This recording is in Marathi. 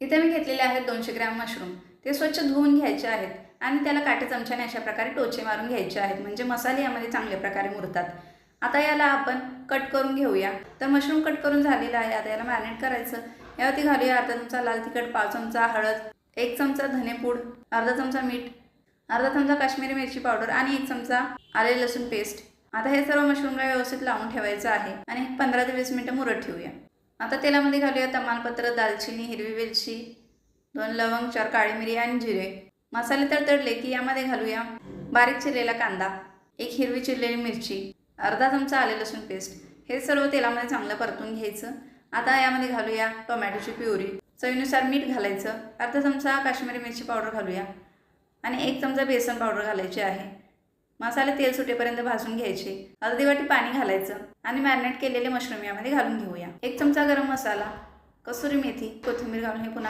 इथे मी घेतलेले आहेत 200 ग्रॅम मशरूम. ते स्वच्छ धुवून घ्यायचे आहेत आणि त्याला काटे चमच्याने अशा प्रकारे टोचे मारून घ्यायचे आहेत, म्हणजे मसाले यामध्ये चांगल्या प्रकारे मुरतात. आता याला आपण कट करून घेऊया. तर मशरूम कट करून झालेला आहे. आता याला मॅरिनेट करायचं. यावरती घालूया अर्धा चमचा लाल तिखट, 5 चमचा हळद, 1 चमचा धनेपूड, अर्धा चमचा मीठ, अर्धा चमचा काश्मीरी मिरची पावडर आणि 1 चमचा आले लसूण पेस्ट. आता हे सर्व मशरूमला व्यवस्थित लावून ठेवायचं आहे आणि 15 ते 20 मिनिटं मुरत ठेवूया. आता तेलामध्ये घालूया तमालपत्र, दालचिनी, हिरवी वेलची, 2 लवंग, 4 काळी मिरी आणि जिरे. मसाले तडतडले की यामध्ये घालूया बारीक चिरलेला कांदा, 1 हिरवी चिरलेली मिरची, अर्धा चमचा आले लसूण पेस्ट. हे सर्व तेलामध्ये चांगलं परतून घ्यायचं. आता यामध्ये घालूया टोमॅटोची प्युरी, चवीनुसार मीठ घालायचं, अर्धा चमचा काश्मीरी मिरची पावडर घालूया आणि 1 चमचा बेसन पावडर घालायची आहे. मसाले तेल सुटेपर्यंत भाजून घ्यायचे. अर्धी वाटी पाणी घालायचं आणि मॅरिनेट केलेले मशरूम यामध्ये घालून घेऊया. 1 चमचा गरम मसाला, कसुरी मेथी, कोथिंबीर घालून हे पुन्हा